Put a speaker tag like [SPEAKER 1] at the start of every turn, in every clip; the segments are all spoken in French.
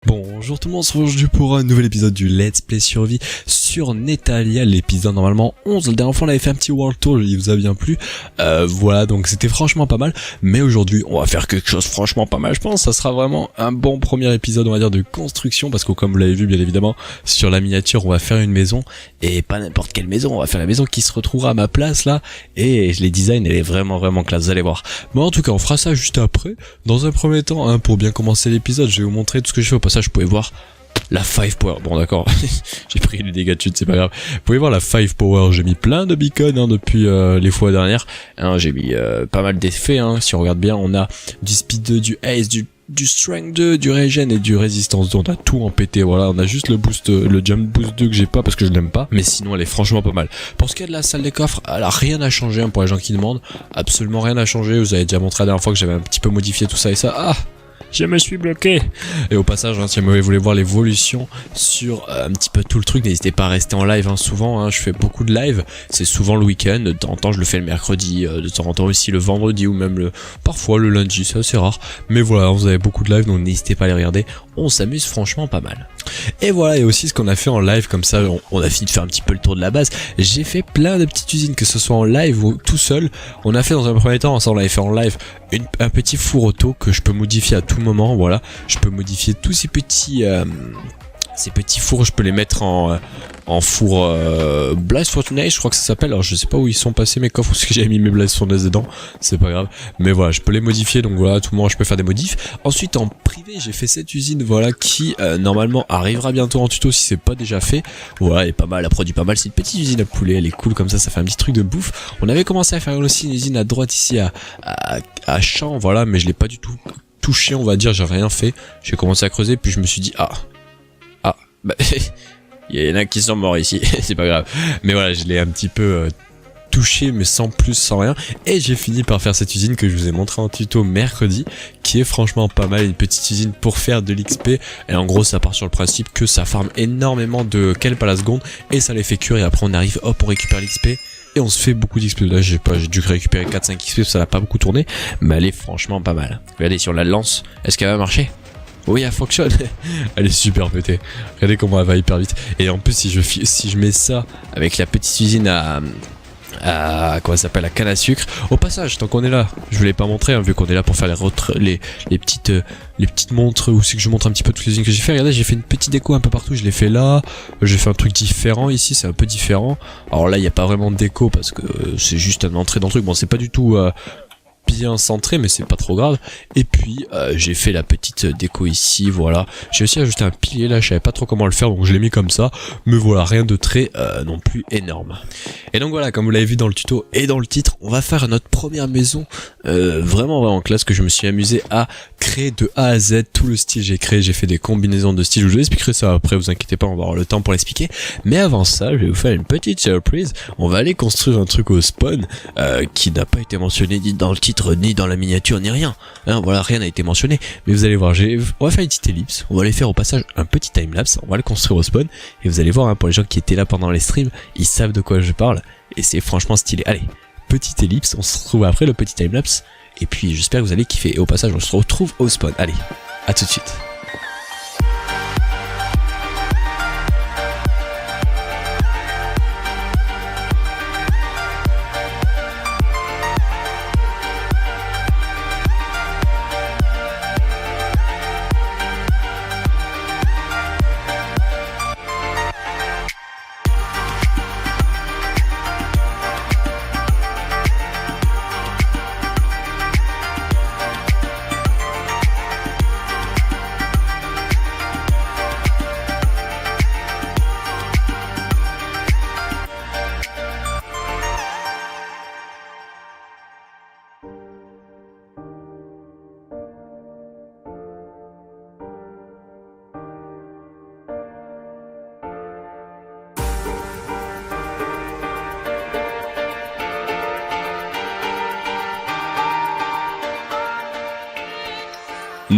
[SPEAKER 1] Bonjour tout le monde, on se retrouve aujourd'hui pour un nouvel épisode du Let's Play Survie sur Netalia, l'épisode normalement 11. La dernière fois on avait fait un petit world tour, il vous a bien plu. Voilà, donc c'était franchement pas mal. Mais aujourd'hui on va faire quelque chose franchement pas mal, je pense. Ça sera vraiment un bon premier épisode, on va dire, de construction. Parce que comme vous l'avez vu bien évidemment, sur la miniature on va faire une maison. Et pas n'importe quelle maison, on va faire la maison qui se retrouvera à ma place là. Et les designs, elle est vraiment classe, vous allez voir. Bon, en tout cas on fera ça juste après. Dans un premier temps, hein, pour bien commencer l'épisode, je vais vous montrer tout ce que je fais. Au passage, vous pouvez voir la 5 power. Bon d'accord, j'ai pris le dégât de chute, c'est pas grave. Vous pouvez voir la 5 power, j'ai mis plein de beacons hein, depuis les fois dernières. Hein, j'ai mis pas mal d'effets, hein. Si on regarde bien, on a du speed 2, du haste, du strength 2, du regen et du résistance 2, on a tout en pété, voilà, on a juste le boost, le jump boost 2 que j'ai pas parce que je l'aime pas, mais sinon elle est franchement pas mal. Pour ce qui est de la salle des coffres, elle a rien à changer hein, pour les gens qui demandent, absolument rien à changer. Vous avez déjà montré la dernière fois que j'avais un petit peu modifié tout ça et ça, je me suis bloqué. Et au passage, hein, si vous voulez voir l'évolution sur un petit peu tout le truc, n'hésitez pas à rester en live. Hein, souvent, hein, je fais beaucoup de live. C'est souvent le week-end. De temps en temps, je le fais le mercredi. De temps en temps aussi le vendredi ou même parfois le lundi. C'est assez rare. Mais voilà, vous avez beaucoup de live, donc n'hésitez pas à les regarder. On s'amuse franchement pas mal. Et voilà, et aussi ce qu'on a fait en live, comme ça, on a fini de faire un petit peu le tour de la base. J'ai fait plein de petites usines, que ce soit en live ou tout seul. On a fait dans un premier temps, ça on l'avait fait en live, un petit four auto que je peux modifier à tout moment. Voilà, je peux modifier tous ces petits fours, je peux les mettre en four Blast Furnace, je crois que ça s'appelle. Alors je sais pas où ils sont passés mes coffres parce que j'avais mis mes Blast Furnace dedans, c'est pas grave. Mais voilà, je peux les modifier, donc voilà, à tout moment je peux faire des modifs. Ensuite en privé, j'ai fait cette usine, voilà, qui normalement arrivera bientôt en tuto si c'est pas déjà fait. Voilà, elle est pas mal, elle produit pas mal. C'est une petite usine à poulet, elle est cool comme ça fait un petit truc de bouffe. On avait commencé à faire aussi une usine à droite ici à Champ, voilà, mais je l'ai pas du tout touché, on va dire, j'ai rien fait. J'ai commencé à creuser, puis je me suis dit bah, il y en a qui sont morts ici, c'est pas grave. Mais voilà, je l'ai un petit peu touché, mais sans plus, sans rien. Et j'ai fini par faire cette usine que je vous ai montré en tuto mercredi, qui est franchement pas mal, une petite usine pour faire de l'XP. Et en gros, ça part sur le principe que ça farme énormément de kelp à la seconde, et ça les fait cuire, et après on arrive, hop, on récupère l'XP. Et on se fait beaucoup d'XP. Là j'ai dû récupérer 4-5 XP parce que ça n'a pas beaucoup tourné, mais elle est franchement pas mal. Regardez, si on la lance, est-ce qu'elle va marcher? Oui, elle fonctionne. Elle est super pétée. Regardez comment elle va hyper vite. Et en plus, si je mets ça avec la petite usine à comment ça s'appelle, la canne à sucre. Au passage, tant qu'on est là, je vous l'ai pas montré hein, vu qu'on est là pour faire les petites montres, où c'est que je montre un petit peu toutes les usines que j'ai fait. Regardez, j'ai fait une petite déco un peu partout, je l'ai fait là, j'ai fait un truc différent ici, c'est un peu différent. Alors là, il n'y a pas vraiment de déco parce que c'est juste une entrée dans le truc. Bon, c'est pas du tout bien centré, mais c'est pas trop grave. Et puis j'ai fait la petite déco ici, voilà. J'ai aussi ajouté un pilier là, je savais pas trop comment le faire, donc je l'ai mis comme ça. Mais voilà, rien de très non plus énorme. Et donc voilà, comme vous l'avez vu dans le tuto et dans le titre, on va faire notre première maison vraiment classe, que je me suis amusé à créer de A à Z. Tout le style j'ai créé, j'ai fait des combinaisons de styles. Je vous expliquerai ça après, vous inquiétez pas, on va avoir le temps pour l'expliquer. Mais avant ça, je vais vous faire une petite surprise. On va aller construire un truc au spawn qui n'a pas été mentionné ni dans le titre, ni dans la miniature, ni rien. Hein, voilà, rien n'a été mentionné. Mais vous allez voir, on va faire une petite ellipse. On va aller faire au passage un petit timelapse. On va le construire au spawn. Et vous allez voir, hein, pour les gens qui étaient là pendant les streams, ils savent de quoi je parle. Et c'est franchement stylé. Allez, petite ellipse. On se retrouve après le petit timelapse. Et puis j'espère que vous allez kiffer. Et au passage, on se retrouve au spawn. Allez, à tout de suite.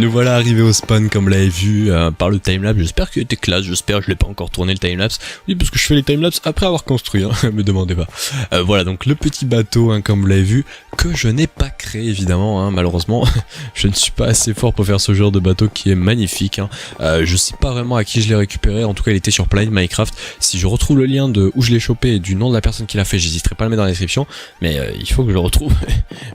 [SPEAKER 1] Nous voilà arrivés au spawn comme vous l'avez vu par le timelapse. J'espère qu'il était classe, j'espère que je l'ai pas encore tourné le timelapse. Oui, parce que je fais les timelapse après avoir construit, me demandez pas. Voilà, donc le petit bateau, comme vous l'avez vu, que je n'ai pas créé évidemment, malheureusement. Je ne suis pas assez fort pour faire ce genre de bateau qui est magnifique. Je sais pas vraiment à qui je l'ai récupéré, en tout cas il était sur Planet Minecraft. Si je retrouve le lien de où je l'ai chopé et du nom de la personne qui l'a fait, j'hésiterai pas à le mettre dans la description. Mais il faut que je le retrouve,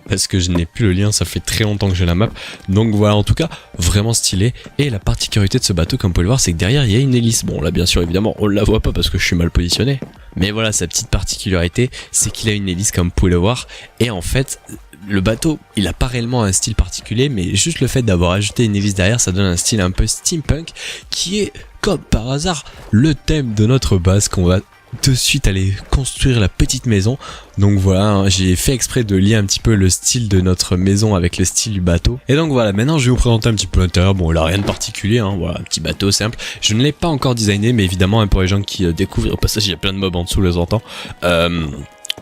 [SPEAKER 1] parce que je n'ai plus le lien, ça fait très longtemps que j'ai la map. Donc voilà, en tout cas, vraiment stylé. Et la particularité de ce bateau, comme vous pouvez le voir, c'est que derrière il y a une hélice. Bon là bien sûr évidemment on la voit pas parce que je suis mal positionné, mais voilà, sa petite particularité, c'est qu'il a une hélice comme vous pouvez le voir. Et en fait, le bateau, il a pas réellement un style particulier, mais juste le fait d'avoir ajouté une hélice derrière, ça donne un style un peu steampunk, qui est, comme par hasard, le thème de notre base qu'on va de suite aller construire la petite maison. Donc voilà, j'ai fait exprès de lier un petit peu le style de notre maison avec le style du bateau. Et donc voilà, maintenant je vais vous présenter un petit peu l'intérieur. Bon, il a rien de particulier, voilà, un petit bateau simple. Je ne l'ai pas encore designé, mais évidemment, pour les gens qui découvrent, au passage il y a plein de mobs en dessous, les entends.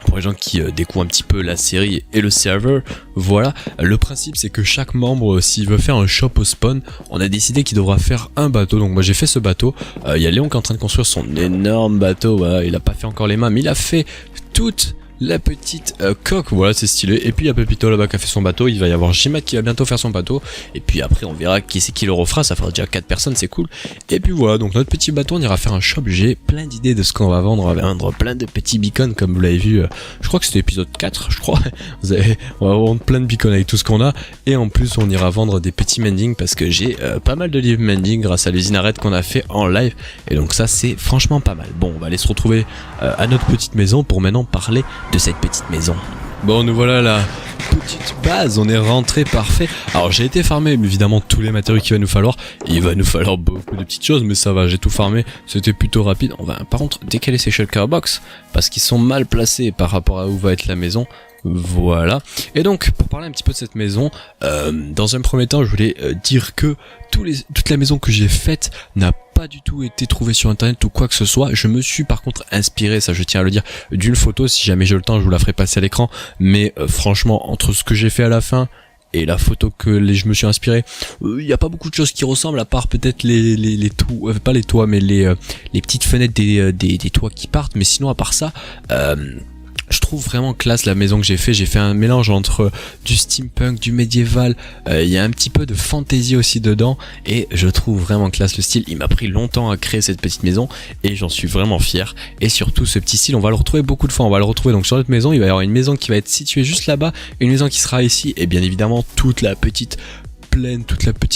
[SPEAKER 1] Pour les gens qui découvrent un petit peu la série et le serveur, voilà, le principe c'est que chaque membre, s'il veut faire un shop au spawn, on a décidé qu'il devra faire un bateau. Donc moi j'ai fait ce bateau, il y a Léon qui est en train de construire son énorme bateau, voilà, il a pas fait encore les mains, mais il a fait toute la petite coque, voilà, c'est stylé. Et puis il y a Pepito là-bas qui a fait son bateau, il va y avoir Jimat qui va bientôt faire son bateau, et puis après on verra qui c'est qui le refera, ça fera déjà 4 personnes, c'est cool. Et puis voilà, donc notre petit bateau, on ira faire un shop. J'ai plein d'idées de ce qu'on va vendre, on va vendre plein de petits beacons comme vous l'avez vu, je crois que c'était épisode 4, je crois. On va vendre plein de beacons avec tout ce qu'on a, et en plus on ira vendre des petits mending parce que j'ai pas mal de livres mending grâce à l'usine arrête qu'on a fait en live, et donc ça c'est franchement pas mal. Bon, on va aller se retrouver à notre petite maison pour maintenant parler de cette petite maison. Bon, nous voilà la petite base, on est rentré, parfait. Alors j'ai été farmer évidemment tous les matériaux qu'il va nous falloir. Il va nous falloir beaucoup de petites choses, mais ça va, j'ai tout farmé, c'était plutôt rapide. On va par contre décaler ces shulker box parce qu'ils sont mal placés par rapport à où va être la maison. Voilà. Et donc pour parler un petit peu de cette maison, dans un premier temps je voulais dire que toute la maison que j'ai faite n'a pas du tout été trouvée sur internet ou quoi que ce soit. Je me suis par contre inspiré, ça je tiens à le dire, d'une photo. Si jamais j'ai le temps je vous la ferai passer à l'écran, mais franchement entre ce que j'ai fait à la fin et la photo que je me suis inspiré, il n'y a pas beaucoup de choses qui ressemblent, à part peut-être les toits, pas les toits mais les petites fenêtres des toits qui partent, mais sinon à part ça, je trouve vraiment classe la maison que j'ai fait un mélange entre du steampunk, du médiéval, il y a un petit peu de fantasy aussi dedans, et je trouve vraiment classe le style. Il m'a pris longtemps à créer cette petite maison et j'en suis vraiment fier. Et surtout ce petit style, on va le retrouver beaucoup de fois, on va le retrouver donc sur notre maison. Il va y avoir une maison qui va être située juste là-bas, une maison qui sera ici, et bien évidemment toute la petite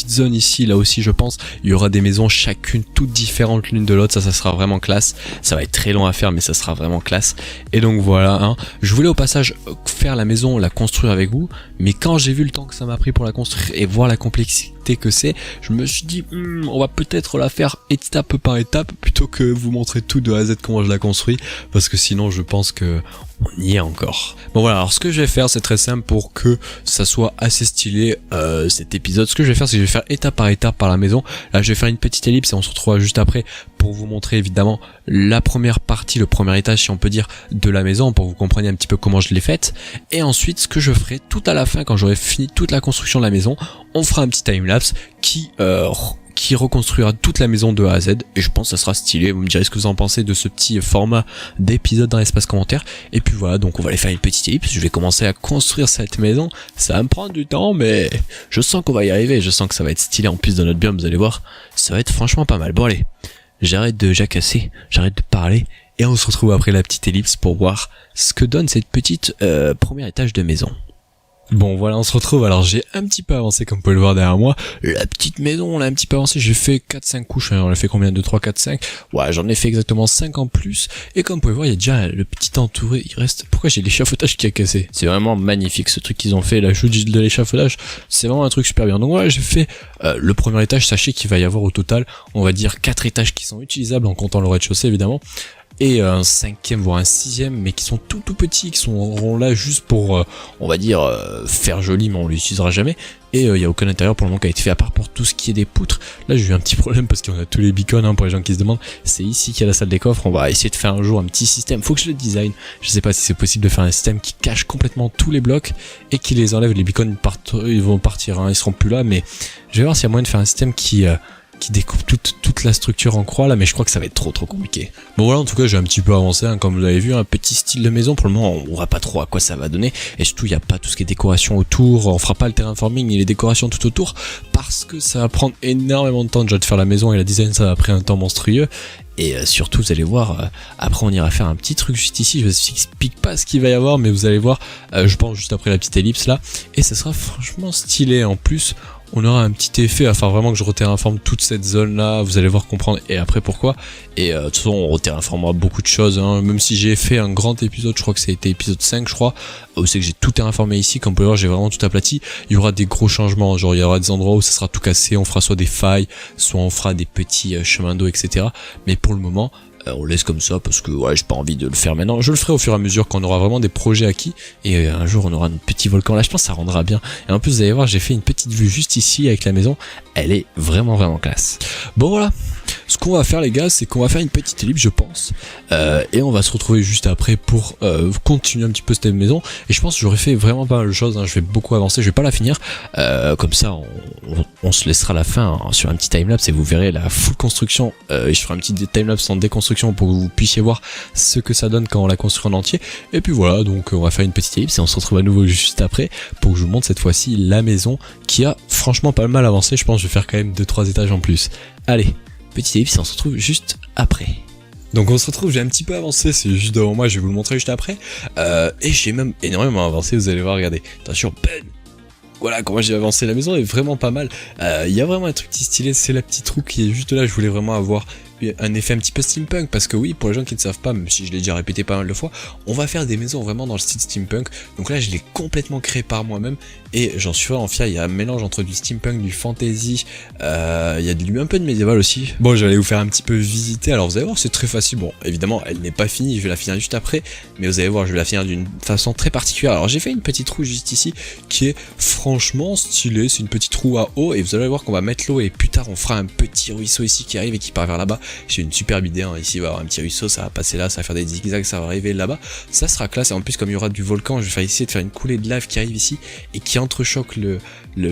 [SPEAKER 1] zone ici, là aussi je pense, il y aura des maisons chacune toutes différentes l'une de l'autre, ça sera vraiment classe. Ça va être très long à faire mais ça sera vraiment classe. Et donc voilà, je voulais au passage faire la maison, la construire avec vous, mais quand j'ai vu le temps que ça m'a pris pour la construire et voir la complexité que c'est, je me suis dit on va peut-être la faire étape par étape plutôt que vous montrer tout de A à Z comment je la construis, parce que sinon je pense que on y est encore. Bon voilà, alors ce que je vais faire c'est très simple pour que ça soit assez stylé cet épisode. Ce que je vais faire c'est que je vais faire étape par la maison. Là je vais faire une petite ellipse et on se retrouvera juste après pour vous montrer évidemment la première partie, le premier étage si on peut dire de la maison, pour que vous compreniez un petit peu comment je l'ai faite. Et ensuite ce que je ferai tout à la fin, quand j'aurai fini toute la construction de la maison, on fera un petit timelapse qui reconstruira toute la maison de A à Z, et je pense que ça sera stylé. Vous me direz ce que vous en pensez de ce petit format d'épisode dans l'espace commentaire. Et puis voilà, donc on va aller faire une petite ellipse. Je vais commencer à construire cette maison, ça va me prendre du temps mais je sens qu'on va y arriver, je sens que ça va être stylé. En plus de notre biome, vous allez voir, ça va être franchement pas mal. Bon allez, j'arrête de jacasser, j'arrête de parler, et on se retrouve après la petite ellipse pour voir ce que donne cette petite premier étage de maison. Bon voilà, on se retrouve. Alors j'ai un petit peu avancé comme vous pouvez le voir derrière moi. La petite maison, on l'a un petit peu avancé. J'ai fait 4-5 couches, on a fait combien? 2, 3, 4, 5. Ouais, j'en ai fait exactement 5 en plus. Et comme vous pouvez voir, il y a déjà le petit entouré. Il reste... Pourquoi j'ai l'échafaudage qui a cassé? C'est vraiment magnifique ce truc qu'ils ont fait. L'ajout de l'échafaudage, c'est vraiment un truc super bien. Donc voilà, j'ai fait le premier étage. Sachez qu'il va y avoir au total, on va dire 4 étages qui sont utilisables en comptant le rez-de-chaussée évidemment. et un 5e voire un 6e, mais qui sont tout petits, qui sont là juste pour, on va dire, faire joli, mais on l'utilisera jamais. Et il y a aucun intérieur pour le moment qui a été fait à part pour tout ce qui est des poutres. Là j'ai eu un petit problème parce qu'on a tous les beacons, hein, pour les gens qui se demandent. C'est ici qu'il y a la salle des coffres. On va essayer de faire un jour un petit système. Faut que je le design. Je sais pas si c'est possible de faire un système qui cache complètement tous les blocs et qui les enlève. Les beacons ils vont partir, hein, ils seront plus là. Mais je vais voir s'il y a moyen de faire un système qui découpe toute la structure en croix là, mais je crois que ça va être trop compliqué. Bon voilà, en tout cas j'ai un petit peu avancé, hein, comme vous l'avez vu, un petit style de maison. Pour le moment on voit pas trop à quoi ça va donner, et surtout il n'y a pas tout ce qui est décoration autour. On fera pas le terraforming ni les décorations tout autour, parce que ça va prendre énormément de temps déjà de faire la maison, et la design ça va prendre un temps monstrueux. Et surtout vous allez voir, après on ira faire un petit truc juste ici, je vous explique pas ce qu'il va y avoir, mais vous allez voir, je pense juste après la petite ellipse là, et ça sera franchement stylé. En plus on aura un petit effet à faire vraiment que je reterraforme toute cette zone là, vous allez voir comprendre et après pourquoi. Et de toute façon on reterraformera beaucoup de choses, hein. Même si j'ai fait un grand épisode, je crois que ça a été épisode 5 je crois, où c'est que j'ai tout terraformé ici, comme vous pouvez voir j'ai vraiment tout aplati. Il y aura des gros changements, genre il y aura des endroits où ça sera tout cassé, on fera soit des failles, soit on fera des petits chemins d'eau, etc. Mais pour le moment on laisse comme ça parce que ouais, j'ai pas envie de le faire maintenant. Je le ferai au fur et à mesure quand on aura vraiment des projets acquis, et un jour on aura notre petit volcan là, je pense que ça rendra bien. Et en plus vous allez voir, j'ai fait une petite vue juste ici avec la maison, elle est vraiment classe. Bon voilà, ce qu'on va faire les gars, c'est qu'on va faire une petite ellipse je pense, et on va se retrouver juste après pour continuer un petit peu cette maison. Et je pense que j'aurais fait vraiment pas mal de choses, hein. Je vais beaucoup avancer, je vais pas la finir, comme ça on se laissera la fin, hein, sur un petit timelapse, et vous verrez la full construction, et je ferai un petit timelapse en déconstruction pour que vous puissiez voir ce que ça donne quand on la construit en entier. Et puis voilà, donc on va faire une petite ellipse et on se retrouve à nouveau juste après pour que je vous montre cette fois-ci la maison qui a franchement pas mal avancé. Je pense que je vais faire quand même 2-3 étages en plus. Allez, petite ellipse et on se retrouve juste après. Donc on se retrouve, j'ai un petit peu avancé, c'est juste devant moi, je vais vous le montrer juste après. Et j'ai même énormément avancé, vous allez voir, regardez. Attention, Ben. Voilà comment j'ai avancé, la maison est vraiment pas mal. Il y a vraiment un truc qui est stylé, c'est la petite roue qui est juste là. Je voulais vraiment avoir un effet un petit peu steampunk, parce que oui, pour les gens qui ne savent pas, même si je l'ai déjà répété pas mal de fois, on va faire des maisons vraiment dans le style steampunk. Donc là je l'ai complètement créé par moi-même et j'en suis vraiment fier. Il y a un mélange entre du steampunk, du fantasy, il y a un peu de médiéval aussi. Bon, j'allais vous faire un petit peu visiter, alors vous allez voir, c'est très facile. Bon, évidemment elle n'est pas finie, je vais la finir juste après, mais vous allez voir, je vais la finir d'une façon très particulière. Alors j'ai fait une petite roue juste ici qui est franchement stylée, c'est une petite roue à eau, et vous allez voir qu'on va mettre l'eau et plus tard on fera un petit ruisseau ici qui arrive et qui part vers là-bas. J'ai une superbe idée, hein. Ici il va y avoir un petit ruisseau, ça va passer là, ça va faire des zigzags, ça va arriver là-bas, ça sera classe. Et en plus comme il y aura du volcan, je vais essayer de faire une coulée de lave qui arrive ici et qui entrechoque le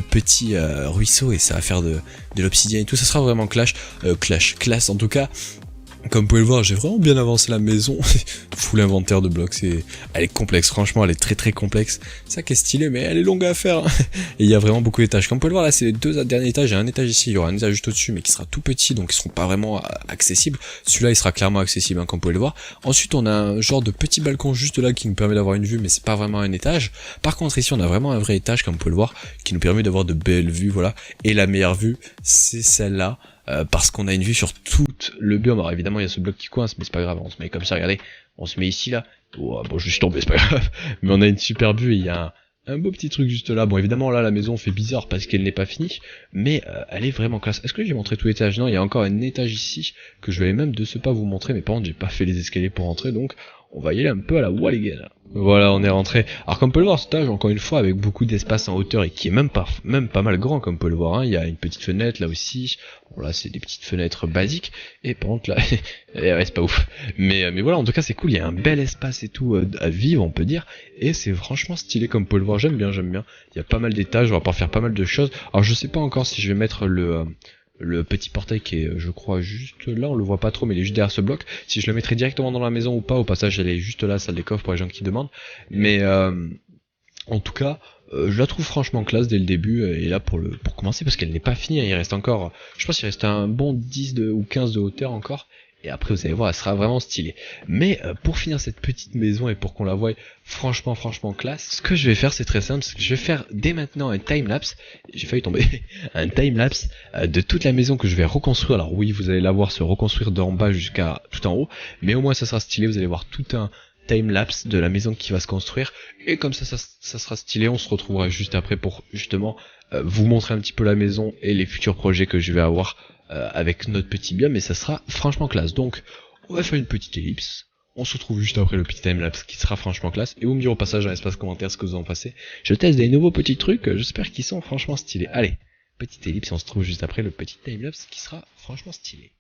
[SPEAKER 1] petit ruisseau, et ça va faire de l'obsidienne et tout, ça sera vraiment classe en tout cas. Comme vous pouvez le voir, j'ai vraiment bien avancé la maison. Full inventaire de blocs, elle est complexe, franchement elle est très complexe. Ça qui est stylé, mais elle est longue à faire, hein. Et il y a vraiment beaucoup d'étages. Comme vous pouvez le voir là, c'est les 2 derniers étages, il y a un étage ici, il y aura un étage juste au-dessus, mais qui sera tout petit, donc ils seront pas vraiment accessibles. Celui-là il sera clairement accessible, hein, comme vous pouvez le voir. Ensuite on a un genre de petit balcon juste là qui nous permet d'avoir une vue, mais c'est pas vraiment un étage. Par contre ici on a vraiment un vrai étage, comme vous pouvez le voir, qui nous permet d'avoir de belles vues, voilà. Et la meilleure vue, c'est celle-là. Parce qu'on a une vue sur tout le biome. Alors évidemment il y a ce bloc qui coince, mais c'est pas grave, on se met comme ça, regardez, on se met ici là, oh, bon je suis tombé, c'est pas grave, mais on a une super vue, et il y a un beau petit truc juste là. Bon évidemment là la maison fait bizarre parce qu'elle n'est pas finie, mais elle est vraiment classe. Est-ce que j'ai montré tout l'étage? Non, il y a encore un étage ici que je vais même de ce pas vous montrer, mais par contre j'ai pas fait les escaliers pour rentrer, donc on va y aller un peu à la Walligan. Voilà, on est rentré. Alors comme on peut le voir, cet étage encore une fois avec beaucoup d'espace en hauteur et qui est même pas mal grand, comme on peut le voir, hein. Il y a une petite fenêtre là aussi. Bon là c'est des petites fenêtres basiques, et par contre là ouais, c'est pas ouf. Mais voilà, en tout cas c'est cool, il y a un bel espace et tout à vivre on peut dire, et c'est franchement stylé comme on peut le voir, j'aime bien. Il y a pas mal d'étages, on va pouvoir faire pas mal de choses. Alors je sais pas encore si je vais mettre le petit portail qui est, je crois, juste là, on le voit pas trop, mais il est juste derrière ce bloc. Si je le mettrai directement dans la maison ou pas, au passage, elle est juste là, salle des coffres pour les gens qui demandent. Mais en tout cas, je la trouve franchement classe dès le début, et là pour commencer, parce qu'elle n'est pas finie, hein, il reste encore, je pense qu'il reste un bon 10 ou 15 de hauteur encore. Et après vous allez voir, elle sera vraiment stylée. Mais pour finir cette petite maison et pour qu'on la voie franchement classe, ce que je vais faire c'est très simple, c'est que je vais faire dès maintenant un timelapse, j'ai failli tomber, un timelapse de toute la maison que je vais reconstruire. Alors oui, vous allez la voir se reconstruire d'en bas jusqu'à tout en haut, mais au moins ça sera stylé, vous allez voir tout un timelapse de la maison qui va se construire, et comme ça sera stylé. On se retrouvera juste après pour justement vous montrer un petit peu la maison et les futurs projets que je vais avoir avec notre petit biome, mais ça sera franchement classe. Donc on va faire une petite ellipse. On se retrouve juste après le petit timelapse qui sera franchement classe. Et vous me direz au passage dans l'espace commentaire ce que vous en pensez. Je teste des nouveaux petits trucs, j'espère qu'ils sont franchement stylés. Allez, petite ellipse et on se retrouve juste après le petit timelapse qui sera franchement stylé.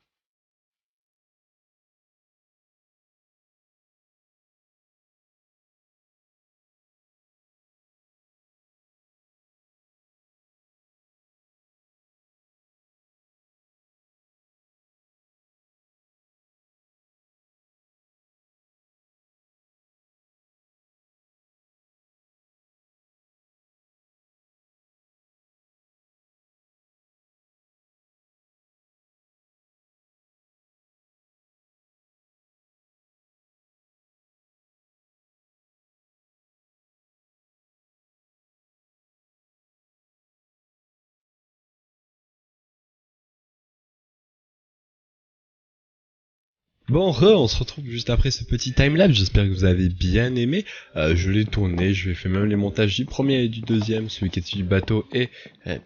[SPEAKER 1] Bon, on se retrouve juste après ce petit timelapse, j'espère que vous avez bien aimé. Je l'ai tourné, je vais faire même les montages du premier et du deuxième, celui qui est du bateau et...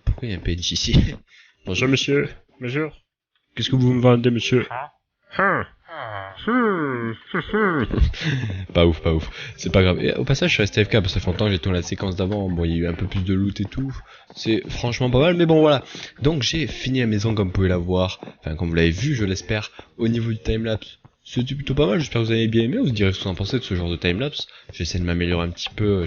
[SPEAKER 1] pourquoi il y a un PNJ ici? Bonjour monsieur. Bonjour. Qu'est-ce que vous me vendez monsieur? Pas ouf, pas ouf. C'est pas grave. Et au passage, je suis resté AFK parce que ça fait longtemps que j'ai tourné la séquence d'avant. Bon, il y a eu un peu plus de loot et tout. C'est franchement pas mal, mais bon, voilà. Donc, j'ai fini la maison comme vous pouvez la voir. Enfin, comme vous l'avez vu, je l'espère. Au niveau du timelapse, c'était plutôt pas mal. J'espère que vous avez bien aimé. Vous direz ce que vous en pensez de ce genre de timelapse. J'essaie de m'améliorer un petit peu.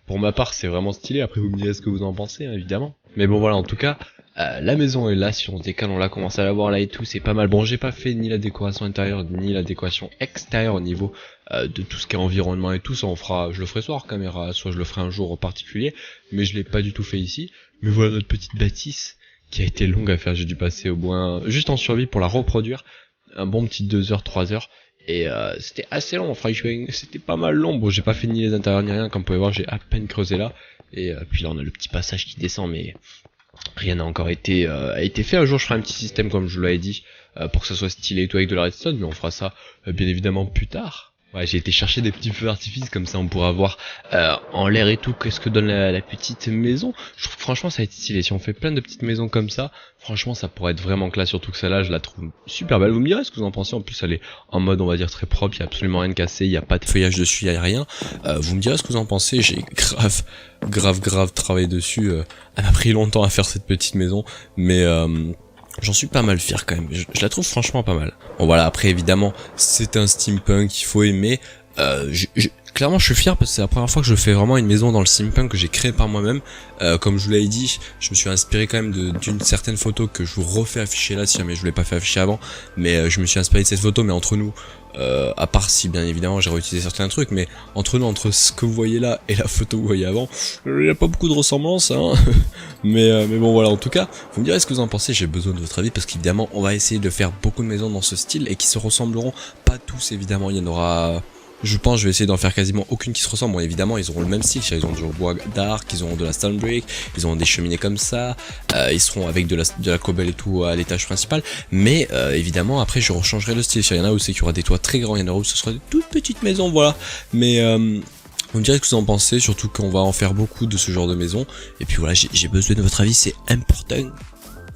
[SPEAKER 1] Pour ma part, c'est vraiment stylé. Après, vous me direz ce que vous en pensez, hein, évidemment. Mais bon, voilà, en tout cas. La maison est là, si on se décale, on l'a commencé à la voir là et tout, c'est pas mal. Bon, j'ai pas fait ni la décoration intérieure, ni la décoration extérieure au niveau de tout ce qui est environnement et tout, ça on fera, je le ferai soit hors caméra, soit je le ferai un jour en particulier, mais je l'ai pas du tout fait ici. Mais voilà notre petite bâtisse, qui a été longue à faire, j'ai dû passer au moins, juste en survie pour la reproduire, un bon petit 2 heures, 3 heures. Et c'était assez long, franchement, c'était pas mal long. Bon, j'ai pas fait ni les intérieurs ni rien, comme vous pouvez voir, j'ai à peine creusé là. Et puis là on a le petit passage qui descend, mais... rien n'a encore été fait. Un jour je ferai un petit système comme je vous l'avais dit pour que ça soit stylé et tout avec de la redstone, mais on fera ça bien évidemment plus tard. Ouais, j'ai été chercher des petits feux d'artifice comme ça on pourra voir en l'air et tout qu'est-ce que donne la petite maison. Je trouve franchement ça va être stylé, si on fait plein de petites maisons comme ça, franchement ça pourrait être vraiment classe, surtout que celle-là je la trouve super belle. Vous me direz ce que vous en pensez, en plus elle est en mode on va dire très propre, il y a absolument rien de cassé, il y a pas de feuillage dessus, il y a rien. Vous me direz ce que vous en pensez, j'ai grave travaillé dessus, elle m'a pris longtemps à faire cette petite maison, mais j'en suis pas mal fier quand même, je la trouve franchement pas mal. Bon voilà, après évidemment c'est un steampunk, il faut aimer, clairement je suis fier parce que c'est la première fois que je fais vraiment une maison dans le steampunk que j'ai créé par moi-même. Comme je vous l'avais dit, je me suis inspiré quand même d'une certaine photo que je vous refais afficher là si jamais je vous l'ai pas fait afficher avant, mais je me suis inspiré de cette photo, mais entre nous, à part si bien évidemment j'ai réutilisé certains trucs, mais entre nous, entre ce que vous voyez là et la photo que vous voyez avant, il n'y a pas beaucoup de ressemblances, hein. mais bon voilà, en tout cas, vous me direz ce que vous en pensez, j'ai besoin de votre avis parce qu'évidemment on va essayer de faire beaucoup de maisons dans ce style et qui se ressembleront pas tous évidemment, il y en aura... Je pense je vais essayer d'en faire quasiment aucune qui se ressemble. Bon évidemment ils auront le même style, ils ont du bois dark, ils auront de la stone brick, ils auront des cheminées comme ça, ils seront avec de la cobble et tout à l'étage principal, mais évidemment après je rechangerai le style. Il y en a où c'est qu'il y aura des toits très grands, il y en aura où ce sera des toutes petites maisons, voilà. Mais vous me direz ce que vous en pensez, surtout qu'on va en faire beaucoup de ce genre de maisons. Et puis voilà, j'ai besoin de votre avis, c'est important.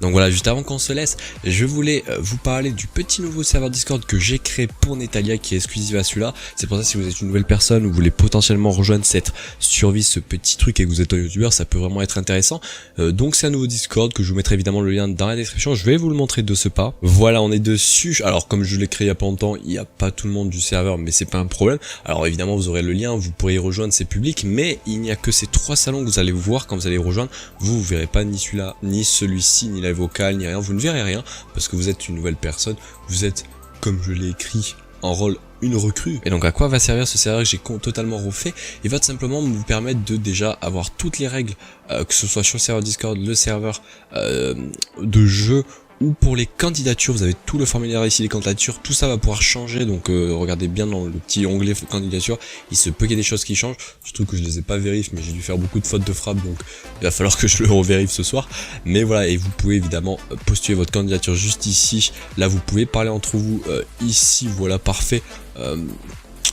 [SPEAKER 1] Donc voilà, juste avant qu'on se laisse, je voulais vous parler du petit nouveau serveur Discord que j'ai créé pour Netalia qui est exclusif à celui-là. C'est pour ça, si vous êtes une nouvelle personne ou vous voulez potentiellement rejoindre cette survie, ce petit truc et que vous êtes un youtubeur, ça peut vraiment être intéressant. Donc c'est un nouveau Discord que je vous mettrai évidemment le lien dans la description. Je vais vous le montrer de ce pas. Voilà, on est dessus. Alors comme je l'ai créé il y a pas longtemps, il n'y a pas tout le monde du serveur, mais c'est pas un problème. Alors évidemment vous aurez le lien, vous pourrez y rejoindre, c'est public, mais il n'y a que ces 3 salons que vous allez voir quand vous allez rejoindre. Vous verrez pas ni celui-là, ni celui-ci, ni la vocale, ni rien, vous ne verrez rien parce que vous êtes une nouvelle personne, vous êtes, comme je l'ai écrit en rôle, une recrue. Et donc à quoi va servir ce serveur que j'ai totalement refait? Il va tout simplement vous permettre de déjà avoir toutes les règles, que ce soit sur le serveur Discord, le serveur de jeu, ou pour les candidatures. Vous avez tout le formulaire ici, les candidatures, tout ça va pouvoir changer, donc regardez bien dans le petit onglet candidature, il se peut qu'il y ait des choses qui changent, surtout que je les ai pas vérifiées, mais j'ai dû faire beaucoup de fautes de frappe, donc il va falloir que je le revérifie ce soir. Mais voilà, et vous pouvez évidemment postuler votre candidature juste ici, là vous pouvez parler entre vous, ici, voilà, parfait.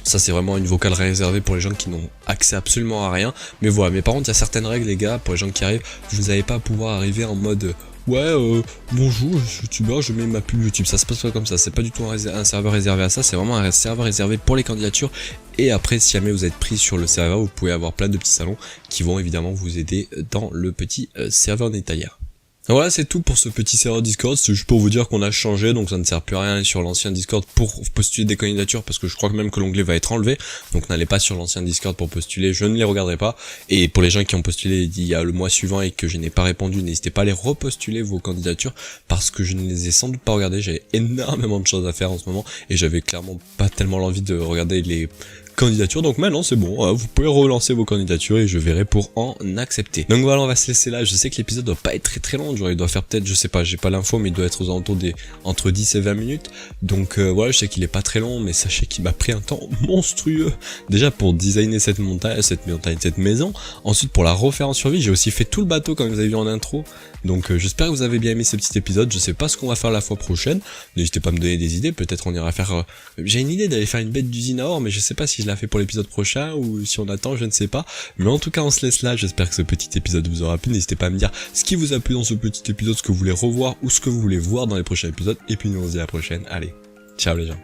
[SPEAKER 1] Ça c'est vraiment une vocale réservée pour les gens qui n'ont accès absolument à rien. Mais voilà, mais par contre il y a certaines règles les gars, pour les gens qui arrivent, vous n'allez pas pouvoir arriver en mode bonjour, je suis youtubeur, je mets ma pub YouTube. Ça se passe pas comme ça, c'est pas du tout un serveur réservé à ça, c'est vraiment un serveur réservé pour les candidatures. Et après, si jamais vous êtes pris sur le serveur, vous pouvez avoir plein de petits salons qui vont évidemment vous aider dans le petit serveur Netalia. Voilà, c'est tout pour ce petit serveur Discord, c'est juste pour vous dire qu'on a changé, donc ça ne sert plus à rien sur l'ancien Discord pour postuler des candidatures, parce que je crois que même que l'onglet va être enlevé, donc n'allez pas sur l'ancien Discord pour postuler, je ne les regarderai pas, et pour les gens qui ont postulé il y a le mois suivant et que je n'ai pas répondu, n'hésitez pas à les repostuler vos candidatures, parce que je ne les ai sans doute pas regardées, j'avais énormément de choses à faire en ce moment, et j'avais clairement pas tellement l'envie de regarder les candidature, donc maintenant c'est bon, vous pouvez relancer vos candidatures et je verrai pour en accepter. Donc voilà, on va se laisser là. Je sais que l'épisode doit pas être très long, genre il doit faire peut-être, je sais pas, j'ai pas l'info, mais il doit être aux alentours des entre 10 et 20 minutes, donc voilà, je sais qu'il est pas très long, mais sachez qu'il m'a pris un temps monstrueux, déjà pour designer cette maison, ensuite pour la refaire en survie. J'ai aussi fait tout le bateau comme vous avez vu en intro, donc j'espère que vous avez bien aimé ce petit épisode. Je sais pas ce qu'on va faire la fois prochaine, n'hésitez pas à me donner des idées, peut-être on ira faire, j'ai une idée d'aller faire une bête d'usine à or, mais je sais pas si je la fais pour l'épisode prochain ou si on attend, je ne sais pas, mais en tout cas on se laisse là. J'espère que ce petit épisode vous aura plu, n'hésitez pas à me dire ce qui vous a plu dans ce petit épisode, ce que vous voulez revoir ou ce que vous voulez voir dans les prochains épisodes, et puis nous on se dit à la prochaine. Allez, ciao les gens.